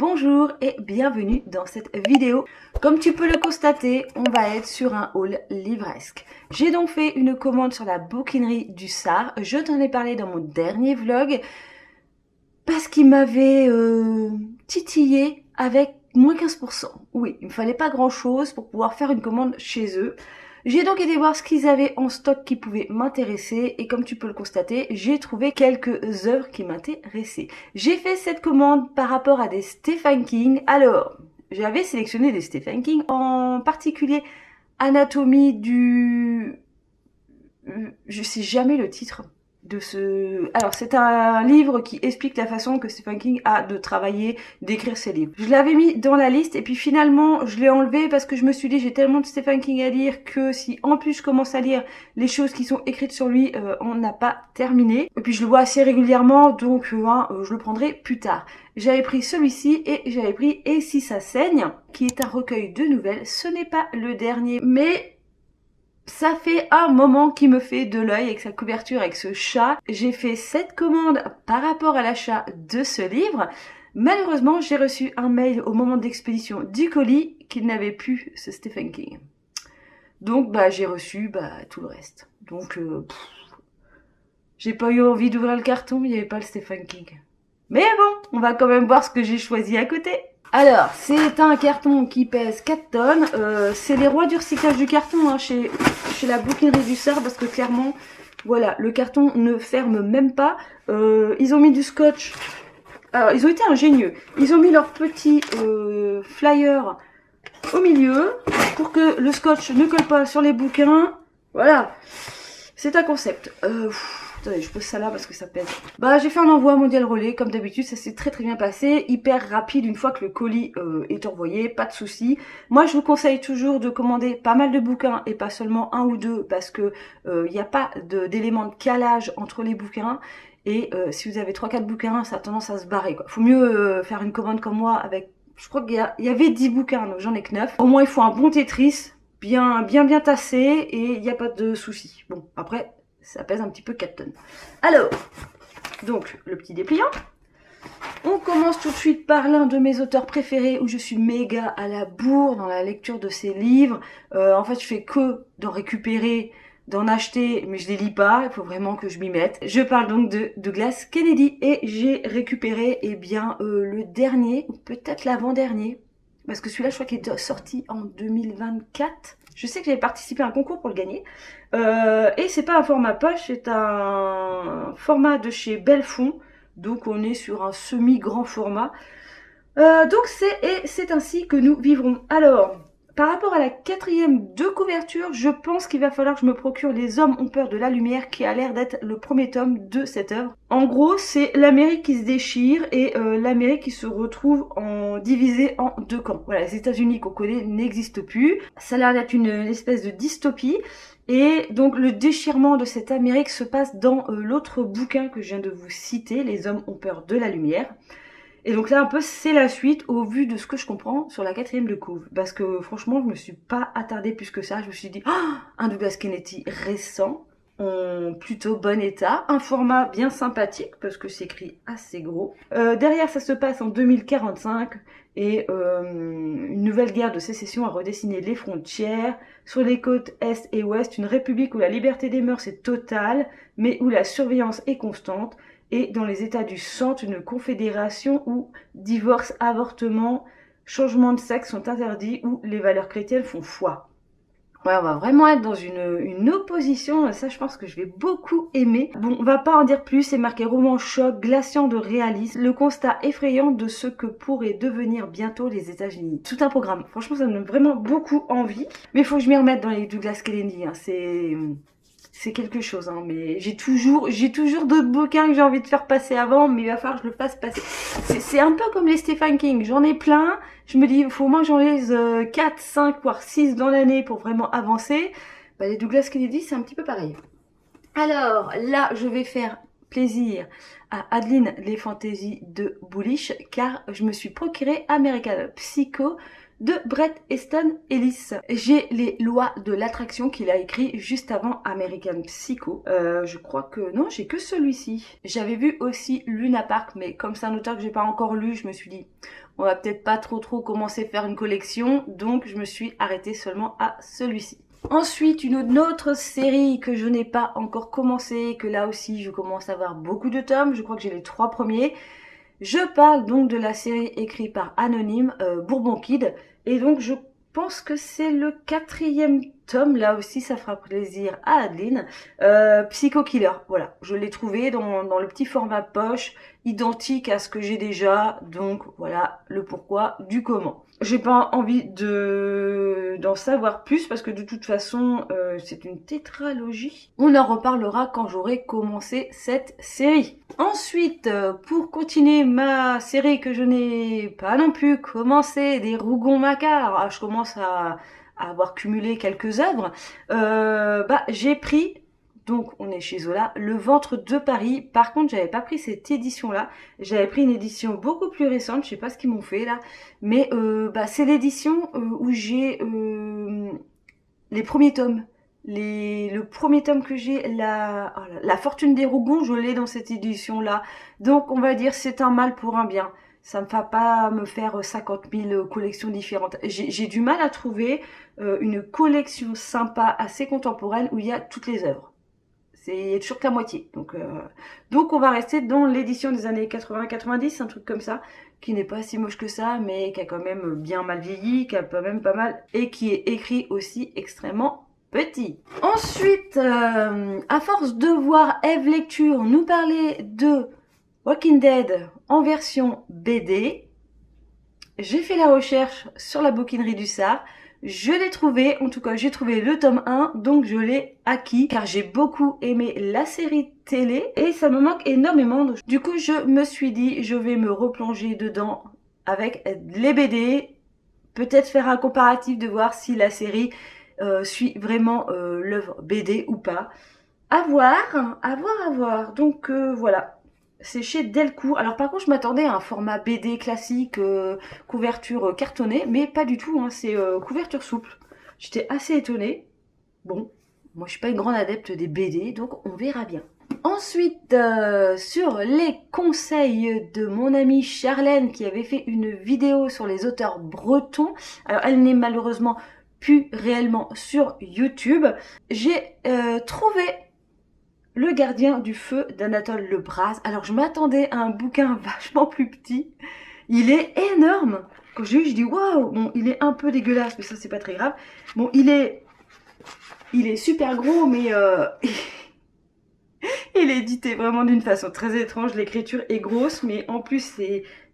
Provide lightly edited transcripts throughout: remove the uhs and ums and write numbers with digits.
Bonjour et bienvenue dans cette vidéo. Comme tu peux le constater, on va être sur un haul livresque. J'ai donc fait une commande sur la bouquinerie du Sar. Je t'en ai parlé dans mon dernier vlog parce qu'il m'avait titillé avec moins 15%. Oui, il me fallait pas grand chose pour pouvoir faire une commande chez eux. J'ai donc été voir ce qu'ils avaient en stock qui pouvait m'intéresser et comme tu peux le constater, j'ai trouvé quelques œuvres qui m'intéressaient. J'ai fait cette commande par rapport à des Stephen King. Alors, j'avais sélectionné des Stephen King, en particulier Anatomie du... Je sais jamais le titre de ce... Alors, c'est un livre qui explique la façon que Stephen King a de travailler, d'écrire ses livres. Je l'avais mis dans la liste et puis finalement, je l'ai enlevé parce que je me suis dit, j'ai tellement de Stephen King à lire que si en plus je commence à lire les choses qui sont écrites sur lui, on n'a pas terminé. Et puis je le vois assez régulièrement, donc je le prendrai plus tard. J'avais pris celui-ci et j'avais pris Et si ça saigne, qui est un recueil de nouvelles. Ce n'est pas le dernier, mais... ça fait un moment qu'il me fait de l'œil avec sa couverture, avec ce chat. J'ai fait cette commande par rapport à l'achat de ce livre. Malheureusement, j'ai reçu un mail au moment d'expédition du colis qu'il n'avait plus ce Stephen King. Donc, j'ai reçu tout le reste. Donc, j'ai pas eu envie d'ouvrir le carton, il n'y avait pas le Stephen King. Mais bon, on va quand même voir ce que j'ai choisi à côté. Alors, c'est un carton qui pèse 4 tonnes. C'est les rois du recyclage du carton chez la bouquinerie du Sar parce que clairement, voilà, le carton ne ferme même pas. Ils ont mis du scotch. Alors, ils ont été ingénieux. Ils ont mis leur petit flyer au milieu pour que le scotch ne colle pas sur les bouquins. Voilà, c'est un concept. Attendez, je pose ça là parce que ça pèse. J'ai fait un envoi mondial relais, comme d'habitude, ça s'est très bien passé, hyper rapide une fois que le colis est envoyé, pas de souci. Moi, je vous conseille toujours de commander pas mal de bouquins et pas seulement un ou deux parce que il n'y a pas d'éléments de calage entre les bouquins. Et si vous avez 3-4 bouquins, ça a tendance à se barrer, quoi. Faut mieux faire une commande comme moi avec, je crois qu'il y avait 10 bouquins, donc j'en ai que 9. Au moins, il faut un bon Tetris, bien tassé et il n'y a pas de souci. Bon, après... ça pèse un petit peu 4 tonnes. Alors, donc, le petit dépliant. On commence tout de suite par l'un de mes auteurs préférés où je suis méga à la bourre dans la lecture de ses livres. En fait, je fais que d'en récupérer, d'en acheter, mais je les lis pas. Il faut vraiment que je m'y mette. Je parle donc de Douglas Kennedy et j'ai récupéré, le dernier, ou peut-être l'avant-dernier. Parce que celui-là, je crois qu'il est sorti en 2024. Je sais que j'avais participé à un concours pour le gagner. Et c'est pas un format poche, c'est un format de chez Belfond. Donc on est sur un semi-grand format. Donc c'est ainsi que nous vivrons. Alors, par rapport à la 4e de couverture, je pense qu'il va falloir que je me procure Les Hommes ont peur de la lumière, qui a l'air d'être le premier tome de cette œuvre. En gros, c'est l'Amérique qui se déchire et l'Amérique qui se retrouve divisée en deux camps. Voilà, les États-Unis qu'on connaît n'existent plus. Ça a l'air d'être une espèce de dystopie. Et donc le déchirement de cette Amérique se passe dans l'autre bouquin que je viens de vous citer, Les Hommes ont peur de la lumière. Et donc là un peu c'est la suite au vu de ce que je comprends sur la 4e de couve. Parce que franchement je me suis pas attardée plus que ça. Je me suis dit un Douglas Kennedy récent, en plutôt bon état, un format bien sympathique parce que c'est écrit assez gros. Derrière ça se passe en 2045 et une nouvelle guerre de sécession a redessiné les frontières. Sur les côtes est et ouest, une république où la liberté des mœurs est totale mais où la surveillance est constante. Et dans les États du centre, une confédération où divorce, avortement, changement de sexe sont interdits, où les valeurs chrétiennes font foi. Ouais, on va vraiment être dans une opposition, ça je pense que je vais beaucoup aimer. Bon, on va pas en dire plus, c'est marqué roman choc, glaciant de réalisme, le constat effrayant de ce que pourraient devenir bientôt les États-Unis. Tout un programme, franchement ça me donne vraiment beaucoup envie. Mais il faut que je m'y remette dans les Douglas Kennedy, c'est quelque chose, mais j'ai toujours d'autres bouquins que j'ai envie de faire passer avant, mais il va falloir que je le fasse passer. C'est un peu comme les Stephen King, j'en ai plein, je me dis, il faut au moins que j'en lise 4, 5, voire 6 dans l'année pour vraiment avancer. Les Douglas Kennedy, c'est un petit peu pareil. Alors, là, je vais faire plaisir à Adeline les fantaisies de Bullish, car je me suis procuré American Psycho de Bret Easton Ellis. J'ai les lois de l'attraction qu'il a écrit juste avant American Psycho. Je crois que non, j'ai que celui-ci. J'avais vu aussi Luna Park, mais comme c'est un auteur que j'ai pas encore lu, je me suis dit on va peut-être pas trop commencer à faire une collection, donc je me suis arrêtée seulement à celui-ci. Ensuite, une autre série que je n'ai pas encore commencé, que là aussi je commence à avoir beaucoup de tomes, je crois que j'ai les 3 premiers. Je parle donc de la série écrite par Anonyme, Bourbon Kid, et donc je pense que c'est le 4e tome, là aussi ça fera plaisir à Adeline. Psycho Killer, voilà, je l'ai trouvé dans le petit format poche, identique à ce que j'ai déjà, donc voilà le pourquoi du comment. J'ai pas envie d'en savoir plus parce que de toute façon c'est une tétralogie. On en reparlera quand j'aurai commencé cette série. Ensuite, pour continuer ma série que je n'ai pas non plus commencé, des Rougon-Macquart, je commence à avoir cumulé quelques œuvres, j'ai pris, donc on est chez Zola, Le Ventre de Paris. Par contre, j'avais pas pris cette édition-là, j'avais pris une édition beaucoup plus récente, je sais pas ce qu'ils m'ont fait là, mais c'est l'édition où j'ai les premiers tomes. Le premier tome que j'ai, la Fortune des Rougon, je l'ai dans cette édition-là. Donc, on va dire, c'est un mal pour un bien. Ça ne va pas me faire 50 000 collections différentes. J'ai du mal à trouver une collection sympa, assez contemporaine, où il y a toutes les œuvres. C'est toujours qu'à moitié. Donc, on va rester dans l'édition des années 80-90, un truc comme ça, qui n'est pas si moche que ça, mais qui a quand même bien mal vieilli, qui a quand même pas mal, et qui est écrit aussi extrêmement petit. Ensuite, à force de voir Eve Lecture nous parler de Walking Dead en version BD, j'ai fait la recherche sur la bouquinerie du Sar. Je l'ai trouvé, en tout cas j'ai trouvé le tome 1, donc je l'ai acquis car j'ai beaucoup aimé la série télé et ça me manque énormément. Du coup je me suis dit je vais me replonger dedans avec les BD, peut-être faire un comparatif de voir si la série suit vraiment l'œuvre BD ou pas. À voir. Donc voilà. C'est chez Delcourt. Alors par contre, je m'attendais à un format BD classique, couverture cartonnée, mais pas du tout, hein, c'est couverture souple. J'étais assez étonnée. Bon, moi je suis pas une grande adepte des BD, donc on verra bien. Ensuite, sur les conseils de mon amie Charlène qui avait fait une vidéo sur les auteurs bretons. Alors elle n'est malheureusement plus réellement sur YouTube. J'ai trouvé Le Gardien du Feu d'Anatole Lebras. Alors je m'attendais à un bouquin vachement plus petit. Il est énorme. Quand j'ai eu, je dis waouh. Bon, il est un peu dégueulasse, mais ça c'est pas très grave. Bon, il est super gros, mais il est édité vraiment d'une façon très étrange. L'écriture est grosse, mais en plus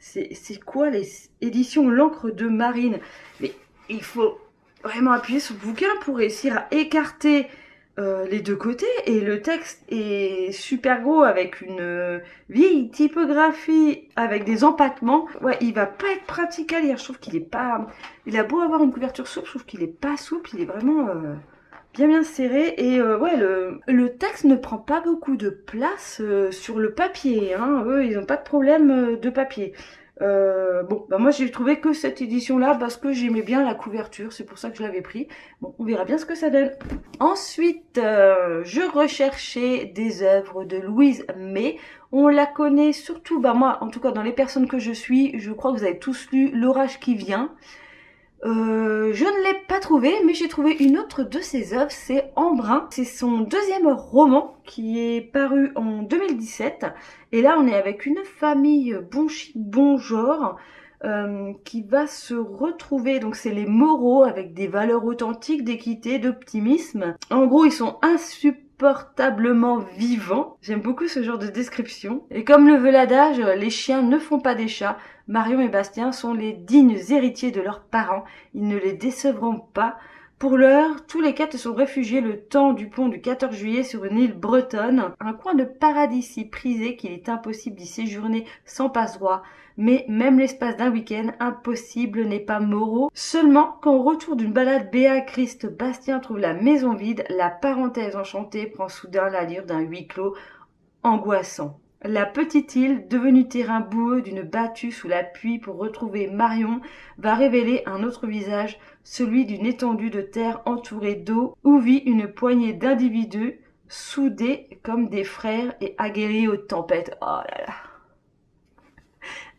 c'est quoi les éditions L'Encre de Marine. Mais il faut vraiment appuyer sur le bouquin pour réussir à écarter les deux côtés, et le texte est super gros avec une vieille typographie avec des empattements. Ouais, il va pas être pratique à lire. Je trouve qu'il est pas, il a beau avoir une couverture souple, je trouve qu'il est pas souple, il est vraiment bien serré, et ouais, le texte ne prend pas beaucoup de place sur le papier, hein. Eux ils ont pas de problème de papier. Moi j'ai trouvé que cette édition là parce que j'aimais bien la couverture, c'est pour ça que je l'avais pris. Bon, on verra bien ce que ça donne. Ensuite, je recherchais des œuvres de Louise May. On la connaît surtout, moi en tout cas dans les personnes que je suis, je crois que vous avez tous lu L'Orage qui vient. Je ne l'ai pas trouvé, mais j'ai trouvé une autre de ses œuvres, c'est Embrun. C'est son deuxième roman qui est paru en 2017. Et là, on est avec une famille bon chic, bon genre, qui va se retrouver. Donc, c'est les Moreau avec des valeurs authentiques, d'équité, d'optimisme. En gros, ils sont insupportablement vivants. J'aime beaucoup ce genre de description. Et comme le veut l'adage, les chiens ne font pas des chats. Marion et Bastien sont les dignes héritiers de leurs parents. Ils ne les décevront pas. Pour l'heure, tous les quatre sont réfugiés le temps du pont du 14 juillet sur une île bretonne, un coin de paradis si prisé qu'il est impossible d'y séjourner sans passe-droit. Mais même l'espace d'un week-end, impossible n'est pas Moreau. Seulement, quand au retour d'une balade Béa-Christ, Bastien trouve la maison vide, la parenthèse enchantée prend soudain l'allure d'un huis clos angoissant. La petite île, devenue terrain boueux d'une battue sous la pluie pour retrouver Marion, va révéler un autre visage, celui d'une étendue de terre entourée d'eau, où vit une poignée d'individus soudés comme des frères et aguerris aux tempêtes. Oh là là.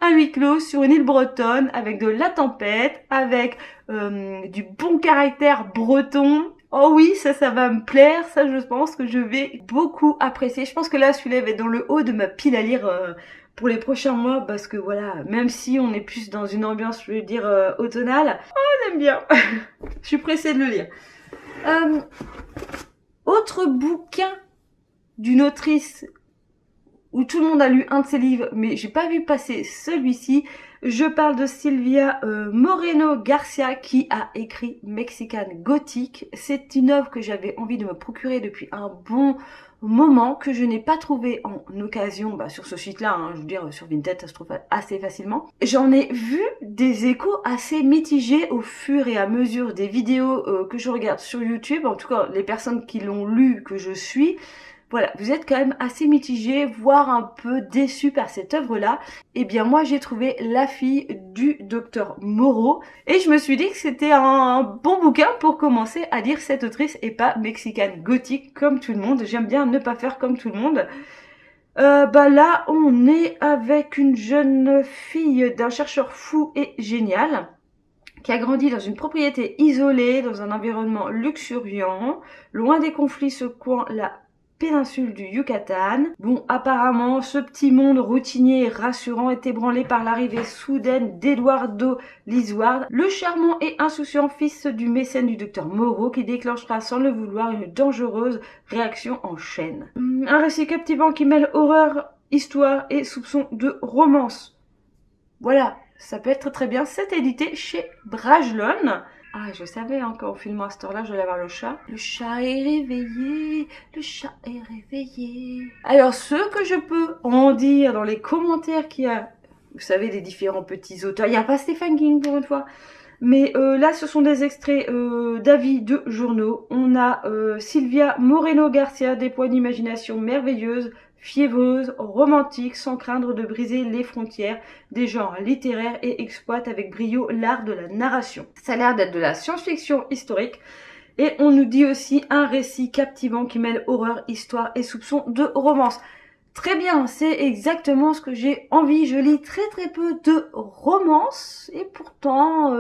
à huis clos sur une île bretonne avec de la tempête, avec du bon caractère breton. Oh oui, ça va me plaire, ça je pense que je vais beaucoup apprécier. Je pense que là celui-là va être dans le haut de ma pile à lire pour les prochains mois parce que voilà, même si on est plus dans une ambiance, je veux dire, automnale, oh j'aime bien. Je suis pressée de le lire. Autre bouquin d'une autrice où tout le monde a lu un de ses livres, mais j'ai pas vu passer celui-ci. Je parle de Silvia Moreno Garcia qui a écrit Mexican Gothic. C'est une œuvre que j'avais envie de me procurer depuis un bon moment, que je n'ai pas trouvé en occasion sur ce site-là, hein, je veux dire sur Vinted, ça se trouve assez facilement. J'en ai vu des échos assez mitigés au fur et à mesure des vidéos que je regarde sur YouTube, en tout cas les personnes qui l'ont lu, que je suis. Voilà, vous êtes quand même assez mitigés, voire un peu déçus par cette œuvre-là. Eh bien moi j'ai trouvé La fille du docteur Moreau et je me suis dit que c'était un bon bouquin pour commencer à lire cette autrice et pas Mexican Gothic comme tout le monde. J'aime bien ne pas faire comme tout le monde. Là on est avec une jeune fille d'un chercheur fou et génial qui a grandi dans une propriété isolée, dans un environnement luxuriant, loin des conflits secouant la péninsule du Yucatan. Bon, apparemment, ce petit monde routinier et rassurant est ébranlé par l'arrivée soudaine d'Eduardo Lisouard, le charmant et insouciant fils du mécène du docteur Moreau, qui déclenchera sans le vouloir une dangereuse réaction en chaîne. Un récit captivant qui mêle horreur, histoire et soupçon de romance. Voilà, ça peut être très bien. C'est édité chez Brajlon. Ah, je savais quand on filme à cette heure-là, je vais avoir le chat. Le chat est réveillé, le chat est réveillé. Alors, ce que je peux en dire dans les commentaires qu'il y a, vous savez, des différents petits auteurs. Il n'y a pas Stephen King pour une fois. Mais là, ce sont des extraits d'avis de journaux. On a Silvia Moreno Garcia, déploie une imagination merveilleuse, fiévreuse, romantique, sans craindre de briser les frontières des genres littéraires et exploite avec brio l'art de la narration. Ça a l'air d'être de la science-fiction historique. Et on nous dit aussi un récit captivant qui mêle horreur, histoire et soupçon de romance. Très bien, c'est exactement ce que j'ai envie. Je lis très très peu de romance et pourtant,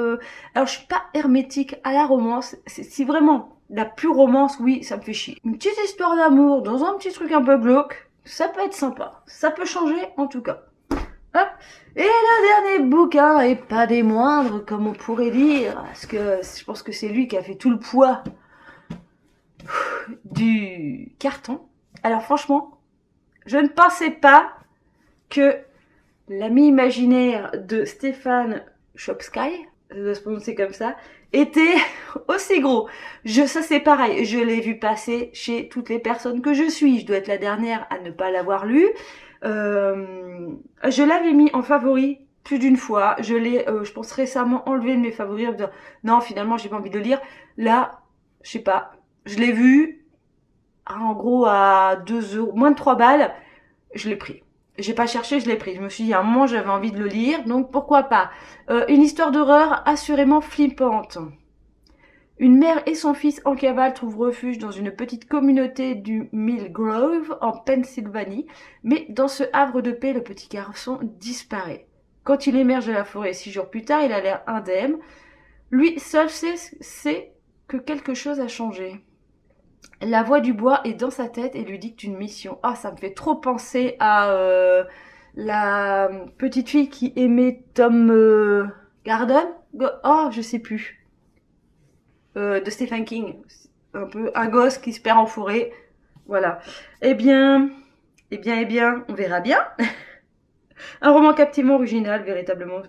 alors je suis pas hermétique à la romance. Si vraiment la pure romance, oui, ça me fait chier. Une petite histoire d'amour dans un petit truc un peu glauque, ça peut être sympa. Ça peut changer en tout cas. Hop. Et le dernier bouquin, et pas des moindres comme on pourrait dire, parce que je pense que c'est lui qui a fait tout le poids du carton. Alors franchement, je ne pensais pas que l'ami imaginaire de Stéphane Chopsky, ça doit se prononcer comme ça, était aussi gros. Ça c'est pareil, je l'ai vu passer chez toutes les personnes que je suis. Je dois être la dernière à ne pas l'avoir lu. Je l'avais mis en favori plus d'une fois. Je l'ai, je pense récemment enlevé de mes favoris en me disant non, finalement j'ai pas envie de le lire. Là, je sais pas, je l'ai vu. En gros à 2 €, moins de 3 balles, je l'ai pris. J'ai pas cherché, je l'ai pris. Je me suis dit à un moment j'avais envie de le lire, donc pourquoi pas. Une histoire d'horreur assurément flippante. Une mère et son fils en cavale trouvent refuge dans une petite communauté du Mill Grove en Pennsylvanie, mais dans ce havre de paix, le petit garçon disparaît. Quand il émerge de la forêt 6 jours plus tard, il a l'air indemne. Lui seul sait que quelque chose a changé. La voix du bois est dans sa tête et lui dicte une mission. Ah, ça me fait trop penser à la petite fille qui aimait Tom Garden. Oh, je sais plus. De Stephen King. Un peu un gosse qui se perd en forêt. Voilà. Eh bien, on verra bien. Un roman captivant, original, véritablement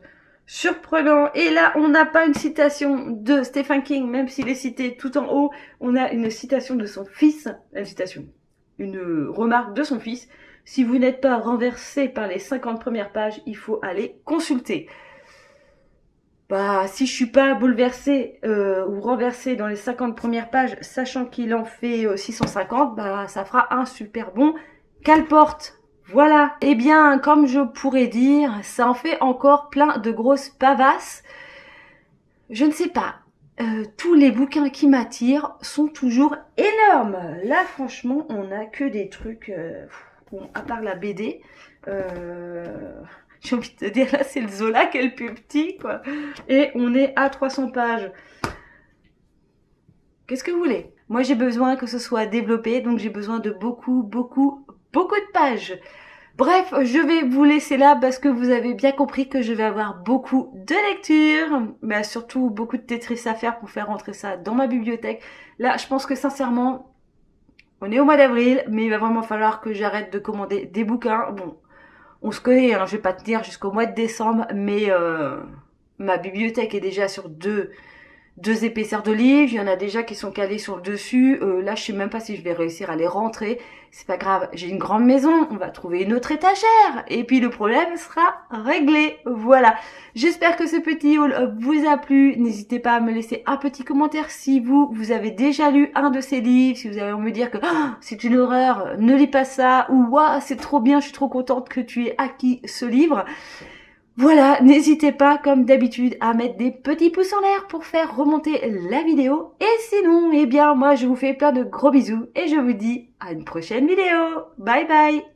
surprenant. Et là, on n'a pas une citation de Stephen King, même s'il est cité tout en haut. On a une citation de son fils. Une remarque de son fils. Si vous n'êtes pas renversé par les 50 premières pages, il faut aller consulter. Si je suis pas bouleversée ou renversée dans les 50 premières pages, sachant qu'il en fait 650, ça fera un super bon cale-porte. Voilà. Eh bien, comme je pourrais dire, ça en fait encore plein de grosses pavasses. Je ne sais pas. Tous les bouquins qui m'attirent sont toujours énormes. Là, franchement, on n'a que des trucs... bon, à part la BD... J'ai envie de te dire, là, c'est le Zola qui est le plus petit, quoi. Et on est à 300 pages. Qu'est-ce que vous voulez? Moi, j'ai besoin que ce soit développé, donc j'ai besoin de beaucoup de pages. Bref, je vais vous laisser là parce que vous avez bien compris que je vais avoir beaucoup de lectures, mais surtout beaucoup de Tetris à faire pour faire rentrer ça dans ma bibliothèque. Là, je pense que sincèrement, on est au mois d'avril, mais il va vraiment falloir que j'arrête de commander des bouquins. Bon, on se connaît, hein, je vais pas tenir jusqu'au mois de décembre, mais ma bibliothèque est déjà sur deux épaisseurs de livres, il y en a déjà qui sont calés sur le dessus. Là, je sais même pas si je vais réussir à les rentrer. C'est pas grave, j'ai une grande maison, on va trouver une autre étagère. Et puis le problème sera réglé. Voilà. J'espère que ce petit haul vous a plu. N'hésitez pas à me laisser un petit commentaire si vous avez déjà lu un de ces livres, si vous avez envie de me dire que oh, c'est une horreur, ne lis pas ça, ou wow, c'est trop bien, je suis trop contente que tu aies acquis ce livre. Voilà, n'hésitez pas, comme d'habitude, à mettre des petits pouces en l'air pour faire remonter la vidéo. Et sinon, eh bien, moi, je vous fais plein de gros bisous et je vous dis à une prochaine vidéo. Bye bye!